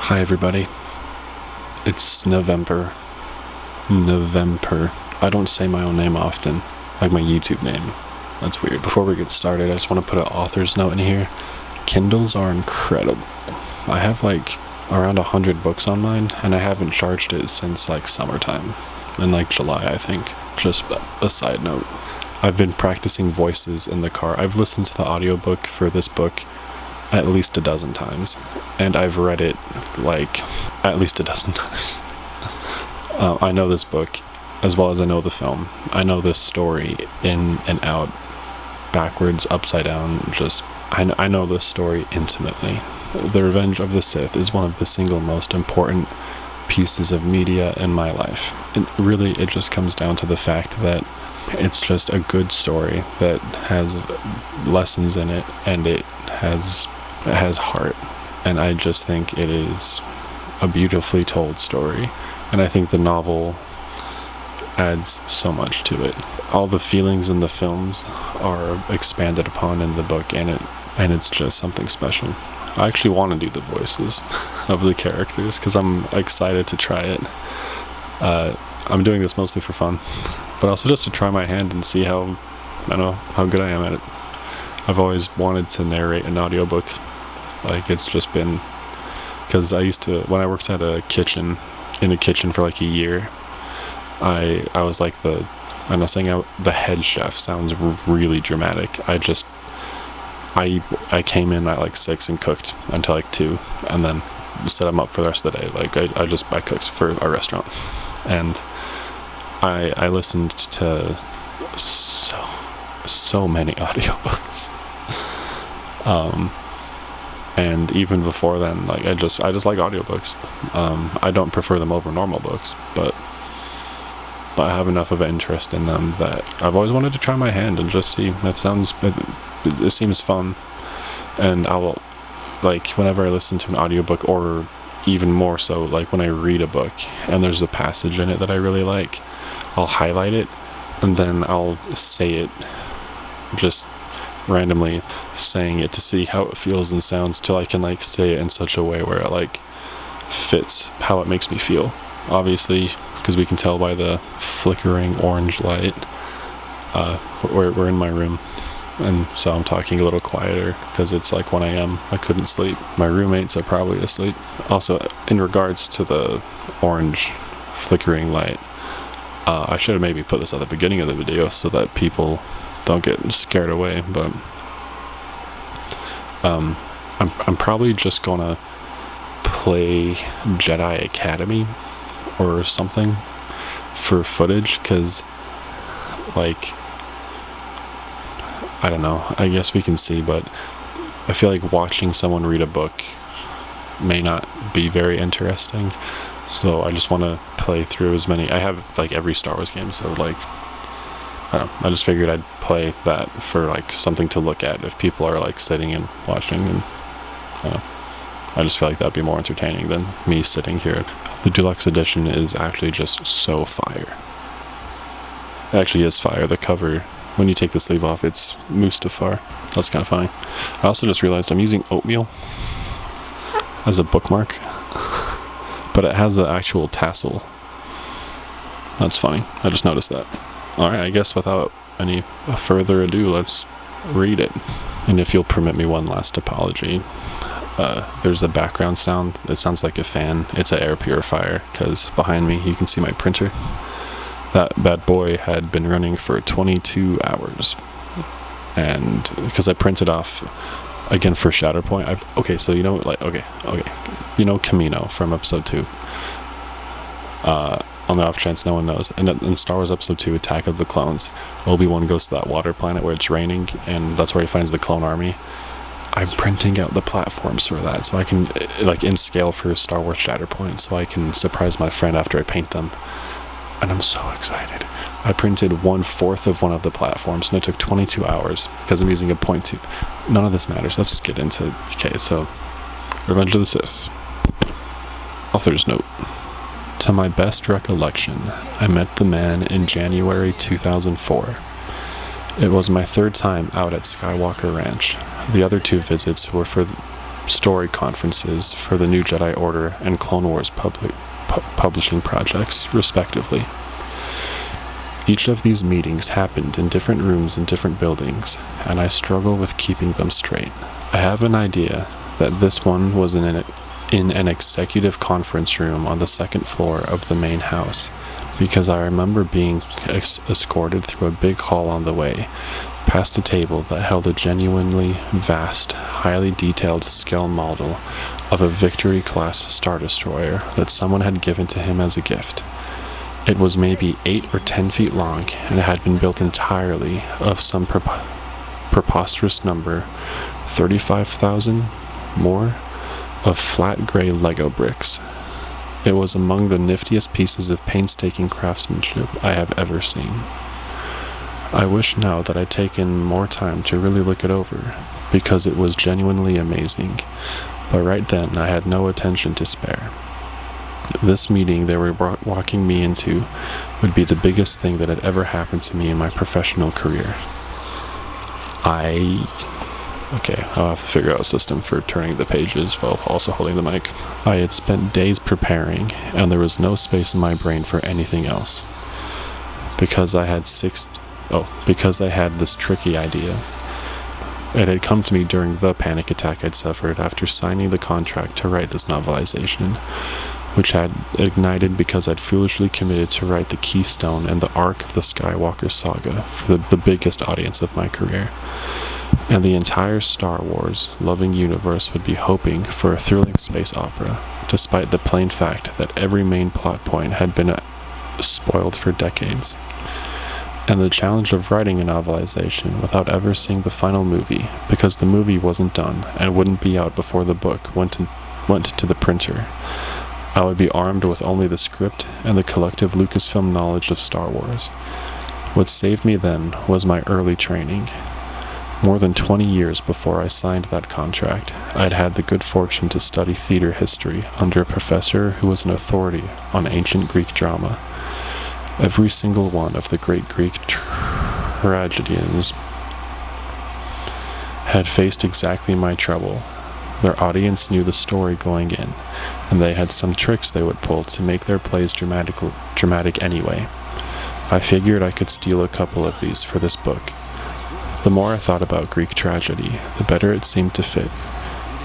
Hi everybody. It's November. I don't say my own name often, like my YouTube name. That's weird. Before we get started, I just want to put an author's note in here. Kindles are incredible. I have like around 100 books on mine, and I haven't charged it since like summertime, in like July, I think. Just a side note. I've been practicing voices in the car. I've listened to the audiobook for this book at least a dozen times, and I've read it like at least a dozen times. I know this book as well as I know the film. I know this story in and out, backwards, upside down. I know this story intimately. The Revenge of the Sith is one of the single most important pieces of media in my life. It just comes down to the fact that it's just a good story that has lessons in it, and it has heart. And I just think it is a beautifully told story. And I think the novel adds so much to it. All the feelings in the films are expanded upon in the book, and it's just something special. I actually want to do the voices of the characters because I'm excited to try it. I'm doing this mostly for fun, but also just to try my hand and see how good I am at it. I've always wanted to narrate an audiobook. Like, it's just been, because I used to, when I worked at in a kitchen for like a year, I was like the head chef. Sounds really dramatic. I came in at like 6 and cooked until like 2, and then set them up for the rest of the day. Like I cooked for a restaurant, and I listened to so many audiobooks. And even before then, like I just like audiobooks. I don't prefer them over normal books, but I have enough of an interest in them that I've always wanted to try my hand and just see. It seems fun, and I will, like, whenever I listen to an audiobook, or even more so, like when I read a book and there's a passage in it that I really like, I'll highlight it and then I'll say it, just randomly saying it to see how it feels and sounds, till I can like say it in such a way where it like fits how it makes me feel. Obviously, because we can tell by the flickering orange light, we're in my room, and so I'm talking a little quieter because it's like 1 a.m. I couldn't sleep. My roommates are probably asleep. Also, in regards to the orange flickering light, I should have maybe put this at the beginning of the video so that people don't get scared away, but I'm probably just gonna play Jedi Academy or something for footage, because like, I don't know, I guess we can see, but I feel like watching someone read a book may not be very interesting, so I just want to play through as many. I have like every Star Wars game, so like, I don't know, I just figured I'd play that for like something to look at if people are like sitting and watching, and I just feel like that'd be more entertaining than me sitting here. The deluxe edition is actually just so fire. It actually is fire. The cover, when you take the sleeve off, it's Mustafar. That's kind of funny. I also just realized I'm using oatmeal as a bookmark, but it has an actual tassel. That's funny. I just noticed that. Alright, I guess without any further ado, let's read it. And if you'll permit me one last apology, there's a background sound. It sounds like a fan. It's an air purifier, because behind me you can see my printer. That bad boy had been running for 22 hours. And because I printed off, again for Shatterpoint, so you know, like, you know Camino from episode 2. On the off chance no one knows, and in Star Wars episode 2, Attack of the Clones, Obi-Wan goes to that water planet where it's raining, and that's where he finds the clone army. I'm printing out the platforms for that, so I can, like, in scale for Star Wars Shatterpoint, so I can surprise my friend after I paint them. And I'm so excited. I printed 1/4 of one of the platforms, and it took 22 hours because I'm using a 0.2. None of this matters. Let's just get into it. Okay, so Revenge of the Sith. Author's note. To my best recollection, I met the man in January 2004. It was my 3rd time out at Skywalker Ranch. The other 2 visits were for story conferences for the New Jedi Order and Clone Wars publishing projects, respectively. Each of these meetings happened in different rooms in different buildings, and I struggle with keeping them straight. I have an idea that this one was in an executive conference room on the second floor of the main house, because I remember being escorted through a big hall on the way, past a table that held a genuinely vast, highly detailed scale model of a Victory-class Star Destroyer that someone had given to him as a gift. It was maybe 8 or 10 feet long, and it had been built entirely of some preposterous number, 35,000 more, of flat gray Lego bricks. It was among the niftiest pieces of painstaking craftsmanship I have ever seen. I wish now that I'd taken more time to really look it over, because it was genuinely amazing, but right then I had no attention to spare. This meeting they were walking me into would be the biggest thing that had ever happened to me in my professional career. Okay, I'll have to figure out a system for turning the pages while also holding the mic. I had spent days preparing, and there was no space in my brain for anything else. Because I had this tricky idea. It had come to me during the panic attack I'd suffered after signing the contract to write this novelization, which had ignited because I'd foolishly committed to write the keystone and the arc of the Skywalker saga for the biggest audience of my career. And the entire Star Wars loving universe would be hoping for a thrilling space opera, despite the plain fact that every main plot point had been spoiled for decades. And the challenge of writing a novelization without ever seeing the final movie, because the movie wasn't done and wouldn't be out before the book went to the printer. I would be armed with only the script and the collective Lucasfilm knowledge of Star Wars. What saved me then was my early training. More than 20 years before I signed that contract, I'd had the good fortune to study theater history under a professor who was an authority on ancient Greek drama. Every single one of the great Greek tragedians had faced exactly my trouble. Their audience knew the story going in, and they had some tricks they would pull to make their plays dramatic anyway. I figured I could steal a couple of these for this book. The more I thought about Greek tragedy, the better it seemed to fit.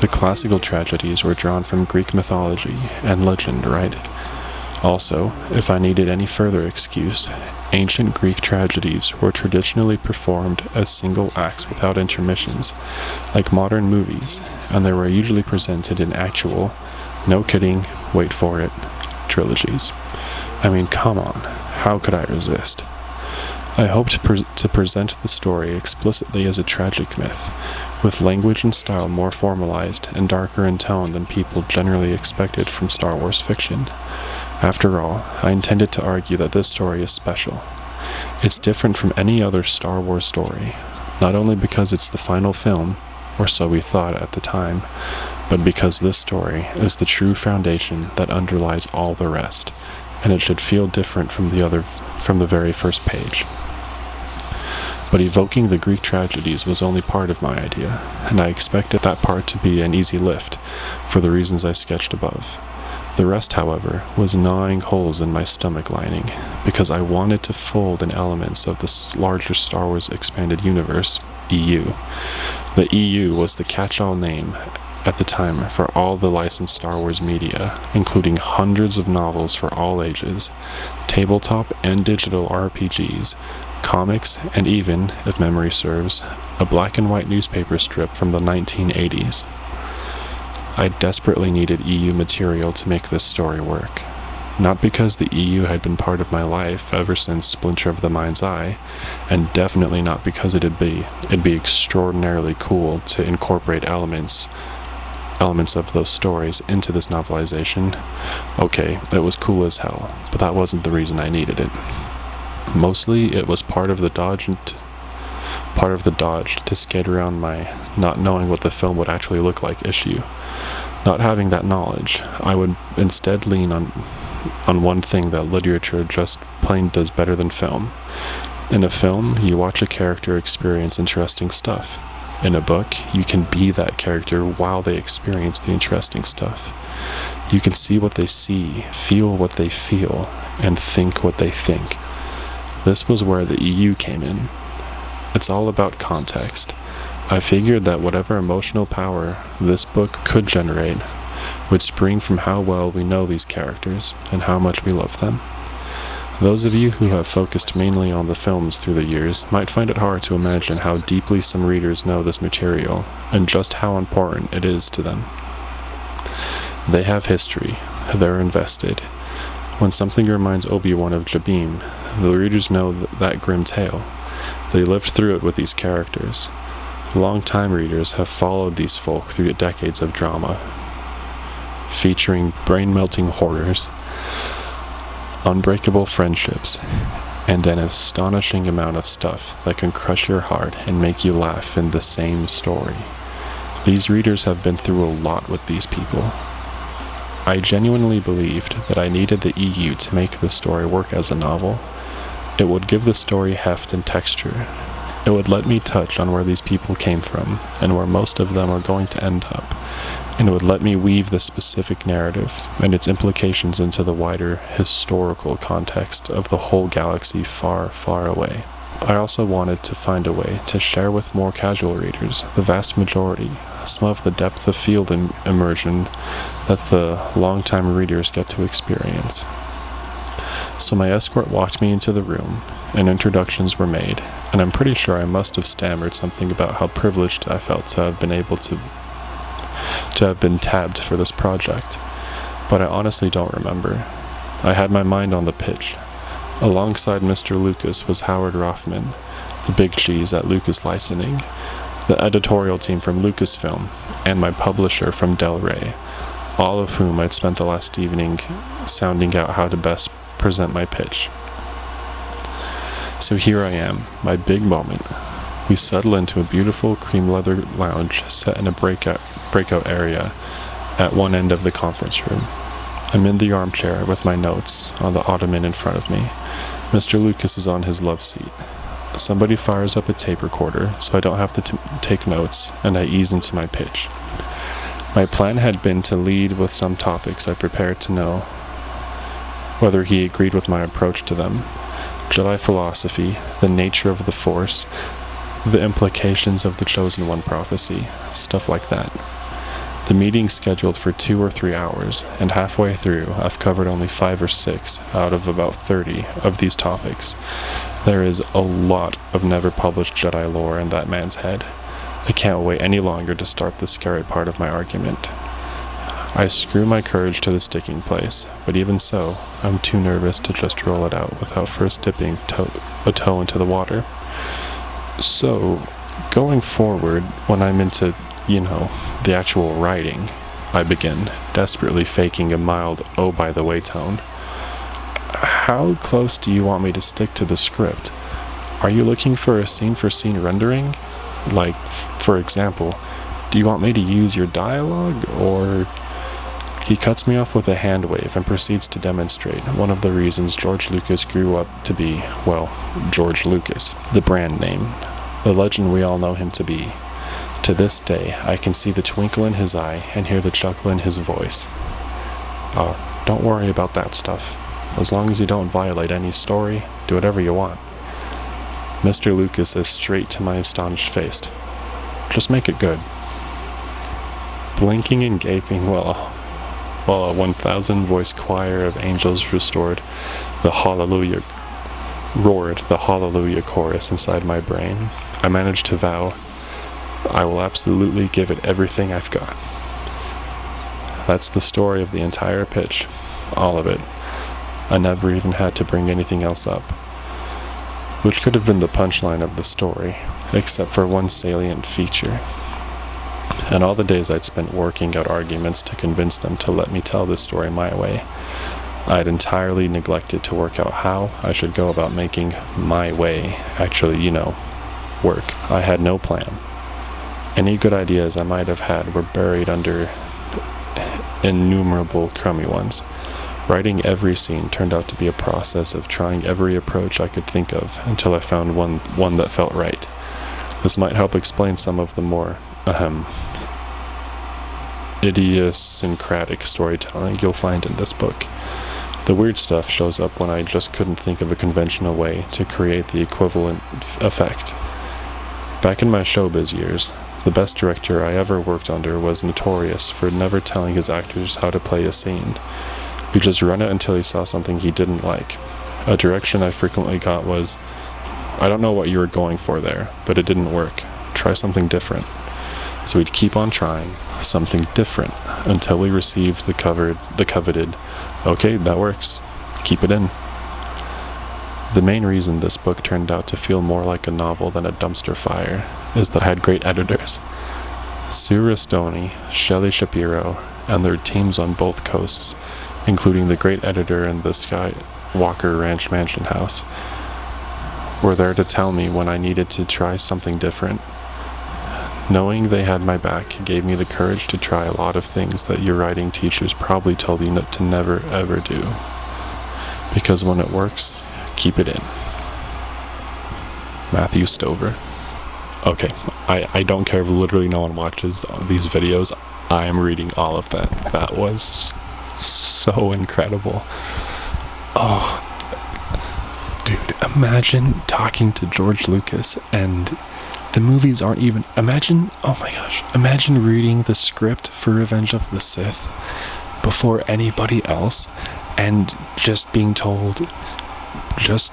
The classical tragedies were drawn from Greek mythology and legend, right? Also, if I needed any further excuse, ancient Greek tragedies were traditionally performed as single acts without intermissions, like modern movies, and they were usually presented in actual, no kidding, wait for it, trilogies. I mean, come on, how could I resist? I hoped to present the story explicitly as a tragic myth, with language and style more formalized and darker in tone than people generally expected from Star Wars fiction. After all, I intended to argue that this story is special. It's different from any other Star Wars story, not only because it's the final film, or so we thought at the time, but because this story is the true foundation that underlies all the rest, and it should feel different from the very first page. But evoking the Greek tragedies was only part of my idea, and I expected that part to be an easy lift, for the reasons I sketched above. The rest, however, was gnawing holes in my stomach lining, because I wanted to fold in elements of the larger Star Wars Expanded Universe, EU. The EU was the catch-all name at the time for all the licensed Star Wars media, including hundreds of novels for all ages, tabletop and digital RPGs, comics, and even, if memory serves, a black and white newspaper strip from the 1980s. I desperately needed EU material to make this story work. Not because the EU had been part of my life ever since Splinter of the Mind's Eye, and definitely not because it'd be extraordinarily cool to incorporate elements of those stories into this novelization. Okay, it was cool as hell, but that wasn't the reason I needed it. Mostly, it was part of the dodge to skate around my not knowing what the film would actually look like issue. Not having that knowledge, I would instead lean on one thing that literature just plain does better than film. In a film, you watch a character experience interesting stuff. In a book, you can be that character while they experience the interesting stuff. You can see what they see, feel what they feel, and think what they think. This was where the EU came in. It's all about context. I figured that whatever emotional power this book could generate would spring from how well we know these characters and how much we love them. Those of you who have focused mainly on the films through the years might find it hard to imagine how deeply some readers know this material and just how important it is to them. They have history. They're invested. When something reminds Obi-Wan of Jabim, the readers know that grim tale. They lived through it with these characters. Long-time readers have followed these folk through decades of drama, featuring brain-melting horrors, unbreakable friendships, and an astonishing amount of stuff that can crush your heart and make you laugh in the same story. These readers have been through a lot with these people. I genuinely believed that I needed the EU to make the story work as a novel. It would give the story heft and texture. It would let me touch on where these people came from and where most of them are going to end up. And it would let me weave the specific narrative and its implications into the wider historical context of the whole galaxy far, far away. I also wanted to find a way to share with more casual readers, the vast majority, some of the depth of field immersion that the long-time readers get to experience. So my escort walked me into the room, and introductions were made, and I'm pretty sure I must have stammered something about how privileged I felt to have been able to have been tabbed for this project, but I honestly don't remember. I had my mind on the pitch. Alongside Mr. Lucas was Howard Rothman, the big cheese at Lucas Licensing, the editorial team from Lucasfilm, and my publisher from Del Rey, all of whom I'd spent the last evening sounding out how to best present my pitch. So here I am, my big moment. We settle into a beautiful cream leather lounge set in a breakout area at one end of the conference room. I'm in the armchair with my notes on the ottoman in front of me. Mr. Lucas is on his love seat. Somebody fires up a tape recorder so I don't have to take notes, and I ease into my pitch. My plan had been to lead with some topics I prepared to know whether he agreed with my approach to them. Jedi philosophy, the nature of the Force, the implications of the Chosen One prophecy, stuff like that. The meeting's scheduled for 2 or 3 hours, and halfway through, I've covered only 5 or 6 out of about 30 of these topics. There is a lot of never-published Jedi lore in that man's head. I can't wait any longer to start the scary part of my argument. I screw my courage to the sticking place, but even so, I'm too nervous to just roll it out without first dipping a toe into the water. So, going forward, when I'm into, the actual writing, I begin, desperately faking a mild "oh, by the way" tone. How close do you want me to stick to the script? Are you looking for a scene-for-scene rendering? Like, for example, do you want me to use your dialogue, or... He cuts me off with a hand wave and proceeds to demonstrate one of the reasons George Lucas grew up to be, well, George Lucas, the brand name, the legend we all know him to be. To this day, I can see the twinkle in his eye and hear the chuckle in his voice. Don't worry about that stuff. As long as you don't violate any story, do whatever you want. Mr. Lucas says straight to my astonished face, just make it good. Blinking and gaping while a 1,000-voice choir of angels roared the hallelujah chorus inside my brain, I managed to vow, I will absolutely give it everything I've got. That's the story of the entire pitch, all of it. I never even had to bring anything else up, which could have been the punchline of the story, except for one salient feature. And all the days I'd spent working out arguments to convince them to let me tell this story my way, I'd entirely neglected to work out how I should go about making my way actually, work. I had no plan. Any good ideas I might have had were buried under innumerable crummy ones. Writing every scene turned out to be a process of trying every approach I could think of until I found one that felt right. This might help explain some of the more idiosyncratic storytelling you'll find in this book. The weird stuff shows up when I just couldn't think of a conventional way to create the equivalent effect. Back in my showbiz years, the best director I ever worked under was notorious for never telling his actors how to play a scene. He'd just run it until he saw something he didn't like. A direction I frequently got was, "I don't know what you were going for there, but it didn't work. Try something different." So we'd keep on trying something different until we received the coveted, "Okay, that works. Keep it in." The main reason this book turned out to feel more like a novel than a dumpster fire is that I had great editors. Sue Restoni, Shelley Shapiro, and their teams on both coasts, including the great editor in the Skywalker Ranch Mansion house, were there to tell me when I needed to try something different. Knowing they had my back gave me the courage to try a lot of things that your writing teachers probably told you to never ever do. Because when it works, keep it in. Matthew Stover. Okay, I don't care if literally no one watches these videos. I am reading all of that. That was so incredible. Oh, dude, imagine talking to George Lucas and the movies aren't even, oh my gosh, imagine reading the script for Revenge of the Sith before anybody else and just being told, just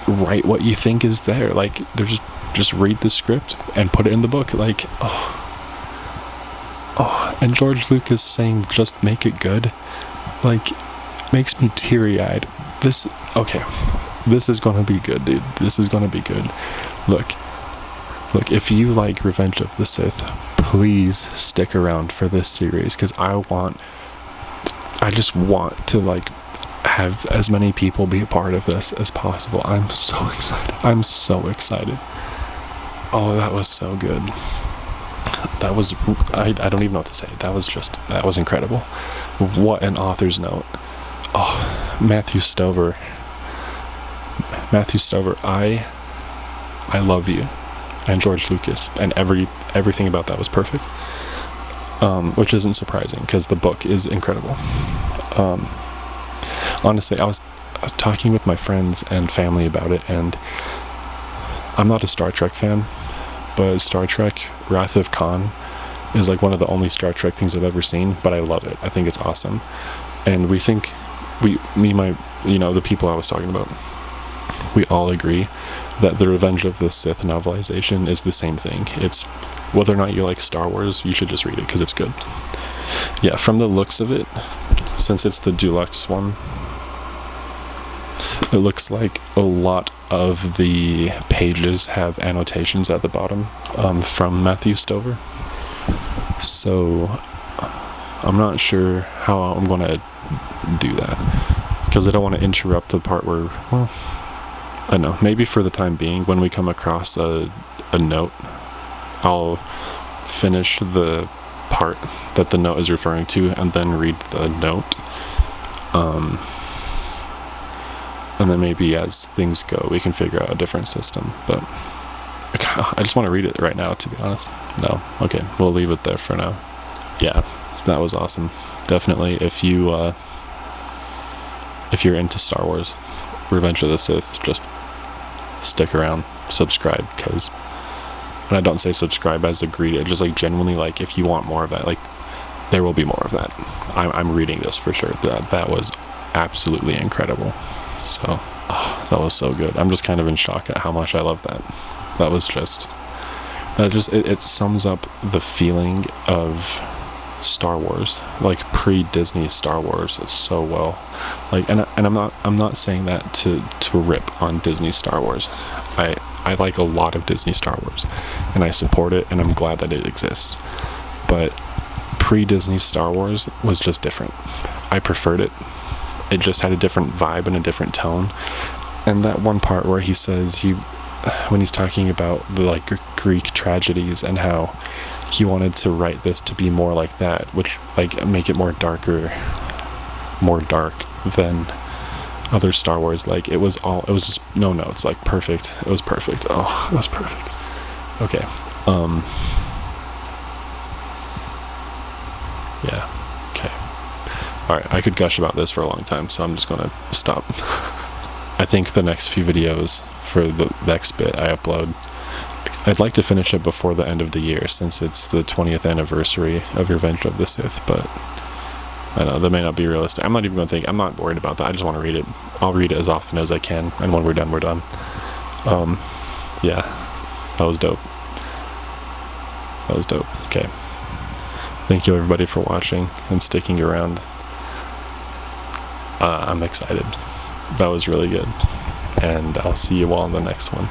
write what you think is there. Like, there's just read the script and put it in the book. Like, and George Lucas saying, just make it good, like, makes me teary-eyed. This is gonna be good, dude. This is gonna be good. Look, if you like Revenge of the Sith, please stick around for this series, because I just want to, like, have as many people be a part of this as possible. I'm so excited. Oh, that was so good. That was, I don't even know what to say. That was incredible. What an author's note. Oh, Matthew Stover, I love you. And George Lucas, and everything about that was perfect, which isn't surprising because the book is incredible. Honestly, I was talking with my friends and family about it, and I'm not a Star Trek fan, but Star Trek Wrath of Khan is like one of the only Star Trek things I've ever seen, but I love it. I think it's awesome. And the people I was talking about, we all agree that the Revenge of the Sith novelization is the same thing. It's, whether or not you like Star Wars, you should just read it because it's good. Yeah, from the looks of it, since it's the deluxe one, it looks like a lot of the pages have annotations at the bottom from Matthew Stover. So I'm not sure how I'm going to do that, because I don't want to interrupt the part where, well, I don't know, maybe for the time being, when we come across a note, I'll finish the part that the note is referring to and then read the note. And then maybe as things go, we can figure out a different system. But I just want to read it right now, to be honest. No. Okay, we'll leave it there for now. Yeah, that was awesome. Definitely, if you're into Star Wars, Revenge of the Sith, just stick around, subscribe, because when I don't say subscribe as a greed, it's just like genuinely, like, if you want more of that, like, there will be more of that. I'm reading this for sure. That was absolutely incredible. So that was so good. I'm just kind of in shock at how much I love that. It sums up the feeling of Star Wars, like pre-Disney Star Wars, so well. Like, and I'm not saying that to rip on Disney Star Wars. I like a lot of Disney Star Wars, and I support it, and I'm glad that it exists. But pre-Disney Star Wars was just different. I preferred it. It just had a different vibe and a different tone. And that one part where he says, when he's talking about the, like, Greek tragedies and how he wanted to write this to be more like that, which, like, make it more dark than other Star Wars. Like, it was just no notes, like, perfect. It was perfect. Oh, it was perfect. Okay. Yeah. Okay. Alright, I could gush about this for a long time, so I'm just gonna stop. I think the next few videos for the next bit I upload, I'd like to finish it before the end of the year, since it's the 20th anniversary of Revenge of the Sith, but I know, that may not be realistic. I'm not even going to think, I'm not worried about that, I just want to read it. I'll read it as often as I can, and when we're done, we're done. Yeah, that was dope. That was dope. Okay. Thank you everybody for watching and sticking around. I'm excited. That was really good. And I'll see you all in the next one.